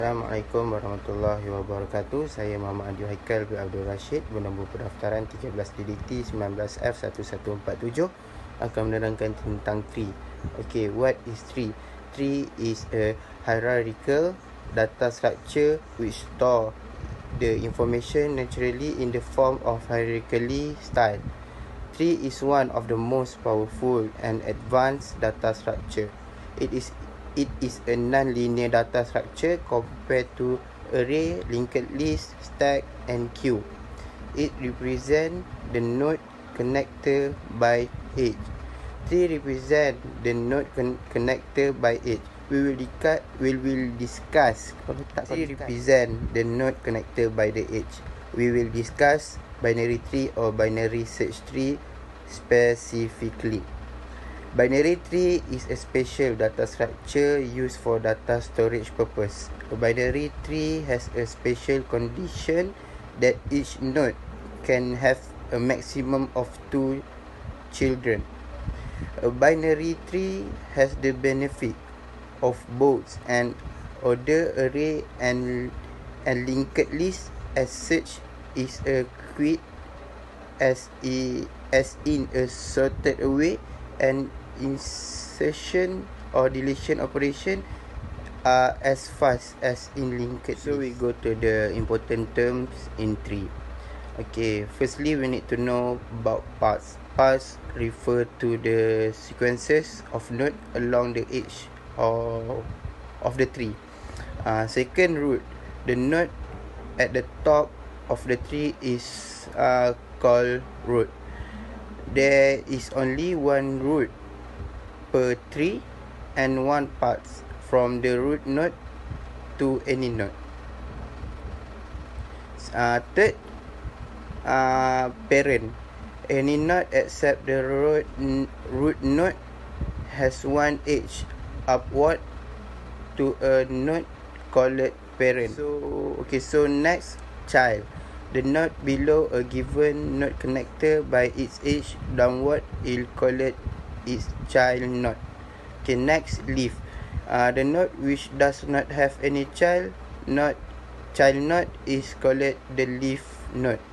Assalamualaikum warahmatullahi wabarakatuh. Saya Muhammad Adi Haikal bin Abdul Rashid, bernombor pendaftaran 13 DDT 19F1147, akan menerangkan tentang tree. Okay, what is tree? Tree is a hierarchical data structure which store the information naturally in the form of hierarchically styled. Tree is one of the most powerful and advanced data structure. It is a non-linear data structure compared to array, linked list, stack, and queue. It represents the node connected by edge. Tree represent the node connected by edge. We will discuss. Tree represent the node connected by the edge. We will discuss binary tree or binary search tree specifically. Binary tree is a special data structure used for data storage purpose. A binary tree has a special condition that each node can have a maximum of 2 children. A binary tree has the benefit of both an ordered array and linked list. As such, is a quit as in a sorted array, and insertion or deletion operation are as fast as in linked list. So we go to the important terms in tree. Okay, firstly we need to know about paths. Paths refer to the sequences of node along the edge of the tree. Second, root. The node at the top of the tree is called root. There is only one root per tree and one path from the root node to any node. Third, parent. Any node except the root node has one edge upward to a node called parent. So next, child. The node below a given node connected by its edge downward is called its child node. Okay, next, leaf. The node which does not have any child node is called the leaf node.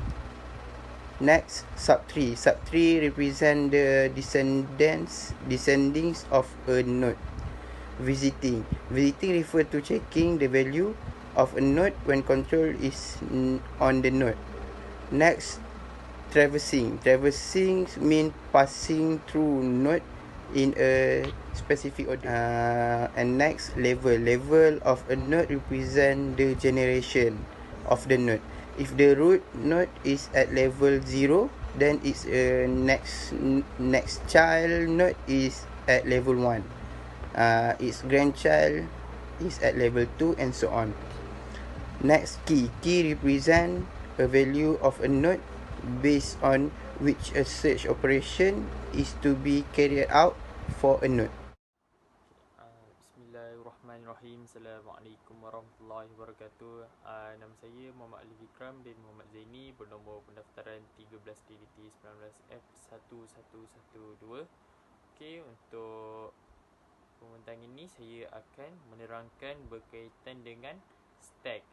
Next, subtree. Subtree represent the descendings of a node. Visiting refer to checking the value of a node when control is on the node. Next, traversing mean passing through node in a specific order. And next, level of a node represent the generation of the node. If the root node is at level 0, then its next child node is at level 1. Its grandchild is at level 2, and so on. Next, key represent a value of a node based on which a search operation is to be carried out for a node. Bismillahirrahmanirrahim. Assalamualaikum warahmatullahi wabarakatuh. Nama saya Muhammad Ali Vikram bin Muhammad Zaini, bernombor pendaftaran 13 DDT 19F1112. Okey, untuk pembentang ini saya akan menerangkan berkaitan dengan stack.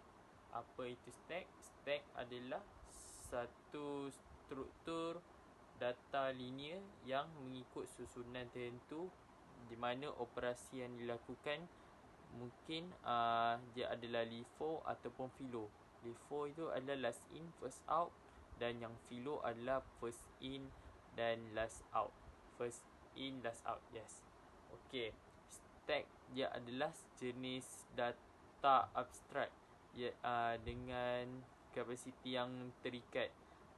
Apa itu stack? Stack adalah satu struktur data linear yang mengikut susunan tertentu, di mana operasi yang dilakukan mungkin dia adalah LIFO ataupun FILO. LIFO itu adalah last in first out, dan yang FILO adalah first in dan last out. First in last out, yes. Okey, stack dia adalah jenis data abstrak dengan kapasiti yang terikat,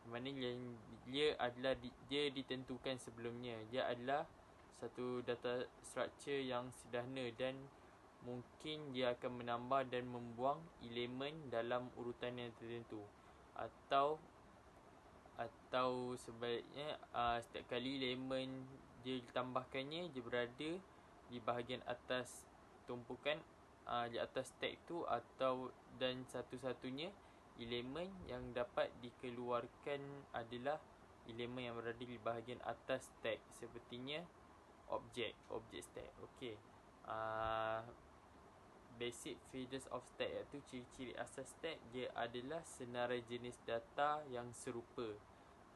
mana dia ditentukan sebelumnya. Dia adalah satu data structure yang sederhana, dan mungkin dia akan menambah dan membuang elemen dalam urutan yang tertentu, atau sebaliknya, setiap kali elemen dia ditambahkannya, dia berada di bahagian atas tumpukan, di atas stack tu, dan satu-satunya elemen yang dapat dikeluarkan adalah elemen yang berada di bahagian atas stack, sepertinya objek stack. Okey. basic features of stack, iaitu ciri-ciri asas stack. Dia adalah senarai jenis data yang serupa.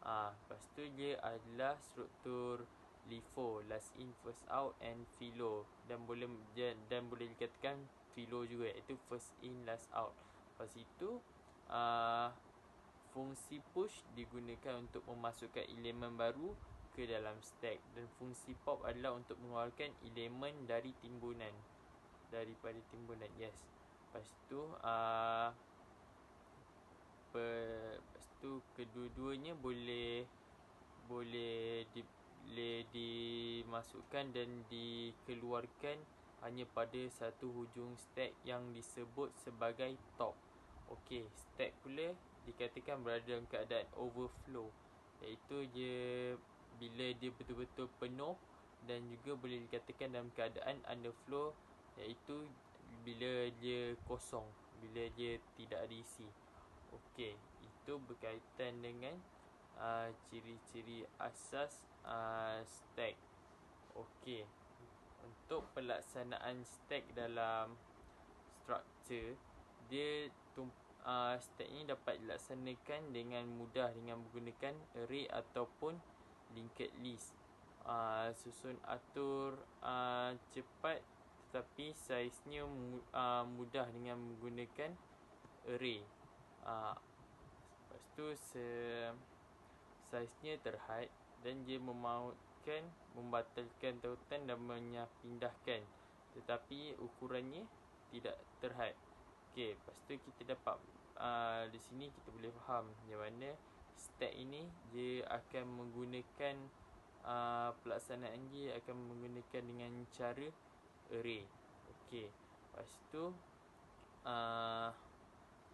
Lepas tu dia adalah struktur LIFO, last in first out, and FILO, dan boleh dikatakan FILO juga, iaitu first in last out. Lepas itu fungsi push digunakan untuk memasukkan elemen baru ke dalam stack, dan fungsi pop adalah untuk mengeluarkan elemen dari timbunan, daripada timbunan. Yes. Lepas tu kedua-duanya boleh dimasukkan dan dikeluarkan hanya pada satu hujung stack yang disebut sebagai top. Okey, stack pula dikatakan berada dalam keadaan overflow, iaitu bila dia betul-betul penuh, dan juga boleh dikatakan dalam keadaan underflow, iaitu bila dia kosong, bila dia tidak ada isi. Okey, itu berkaitan dengan ciri-ciri asas stack. Okey, untuk pelaksanaan stack dalam struktur, stack ini dapat dilaksanakan dengan mudah dengan menggunakan array ataupun linked list. Susun atur cepat, tetapi saiznya mudah dengan menggunakan array. Lepas tu saiznya terhad, dan dia membatalkan tautan dan menyapindahkan, tetapi ukurannya tidak terhad. Okey, lepas tu kita dapat di sini kita boleh faham di mana stack ini dia akan menggunakan pelaksanaan dia akan menggunakan dengan cara array. Okey, lepas tu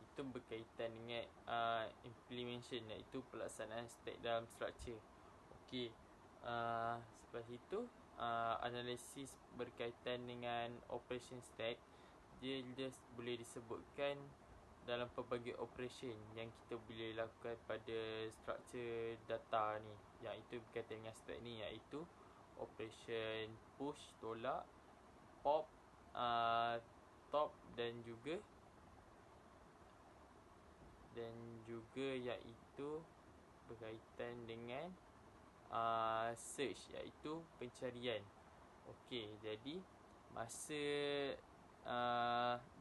itu berkaitan dengan implementation, iaitu pelaksanaan stack dalam struktur. Okey, selepas itu analisis berkaitan dengan operation stack. Dia boleh disebutkan dalam pelbagai operation yang kita boleh lakukan pada struktur data ni, yang itu berkaitan dengan stack ni, iaitu operation push, tolak, pop, top, dan juga iaitu berkaitan dengan search, iaitu pencarian. Okey, jadi masa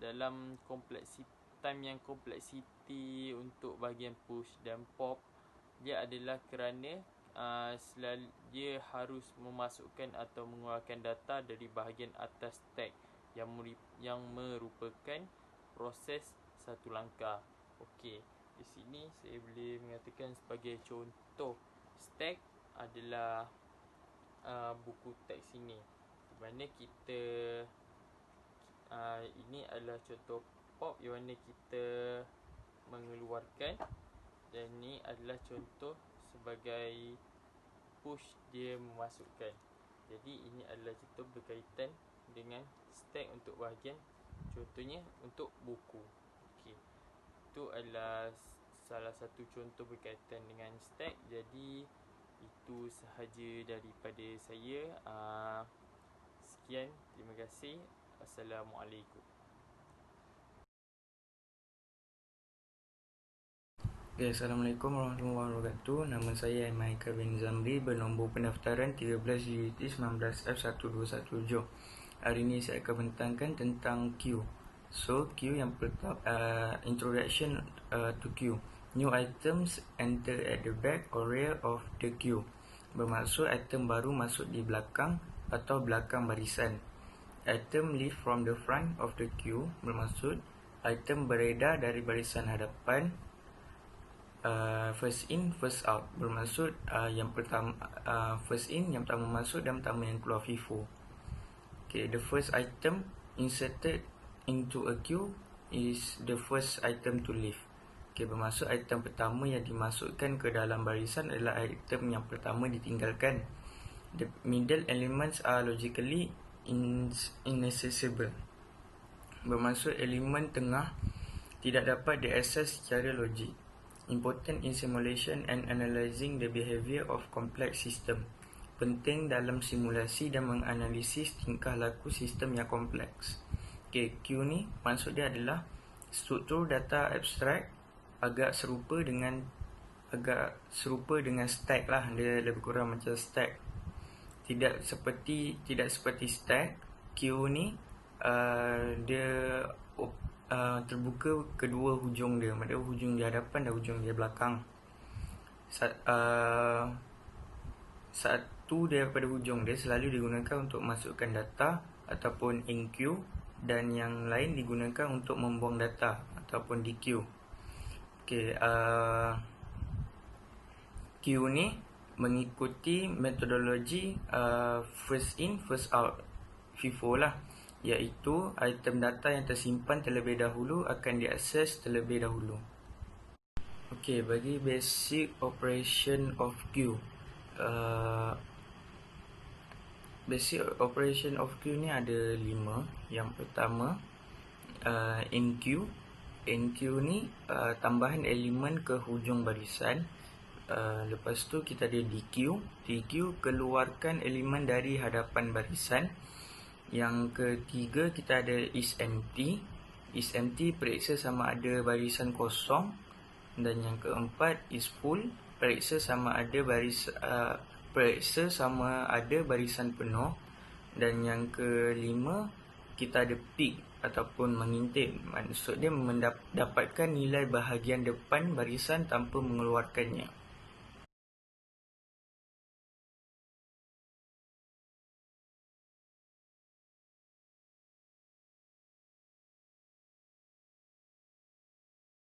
dalam kompleksiti untuk bahagian push dan pop, dia adalah kerana dia harus memasukkan atau mengeluarkan data dari bahagian atas stack yang merupakan proses satu langkah. Okey, di sini saya boleh mengatakan sebagai contoh stack adalah buku teks ini, di mana kita ini adalah contoh pop yang mana kita mengeluarkan, dan ini adalah contoh sebagai push, dia memasukkan. Jadi ini adalah contoh berkaitan dengan stack untuk bahagian, contohnya untuk buku. Okey, itu adalah salah satu contoh berkaitan dengan stack. Jadi itu sahaja daripada saya. Sekian, terima kasih. Assalamualaikum. Okay, Assalamualaikum warahmatullahi wabarakatuh. Nama saya Michael bin Zamri, bernombor pendaftaran 13 UT 19F1217. Hari ini saya akan bentangkan tentang queue. So, queue yang pertama, introduction to queue. New items enter at the back or rear of the queue. Bermaksud item baru masuk di belakang atau belakang barisan. Item leave from the front of the queue. Bermaksud item beredar dari barisan hadapan. First in, first out. Bermaksud yang pertama first in, yang pertama masuk, dan pertama yang keluar FIFO. Okay, the first item inserted into a queue is the first item to leave. Okay, bermaksud item pertama yang dimasukkan ke dalam barisan adalah item yang pertama ditinggalkan. The middle elements are logically inaccessible. Bermaksud elemen tengah tidak dapat diakses secara logik. Important in simulation and analyzing the behavior of complex system. Penting dalam simulasi dan menganalisis tingkah laku sistem yang kompleks. Okay, Q ni maksud dia adalah struktur data abstrak agak serupa dengan stack lah. Dia lebih kurang macam stack. Tidak seperti stack. Q ni dia terbuka kedua hujung dia. Maksudnya hujung di hadapan dan hujung di belakang. Satu daripada hujung dia selalu digunakan untuk masukkan data ataupun in queue, dan yang lain digunakan untuk membuang data ataupun di queue. Okay, queue ni mengikuti metodologi first in first out FIFO lah, iaitu item data yang tersimpan terlebih dahulu akan diakses terlebih dahulu. Okay, bagi basic operation of queue, basic operation of queue ni ada 5. Yang pertama, in queue. In queue ni tambahan elemen ke hujung barisan. Lepas tu kita ada DQ. DQ keluarkan elemen dari hadapan barisan. Yang ketiga kita ada is empty. Is empty periksa sama ada barisan kosong. Dan yang keempat is full, periksa sama ada barisan penuh. Dan yang kelima kita ada pick ataupun mengintip. Maksud dia mendapatkan nilai bahagian depan barisan tanpa mengeluarkannya.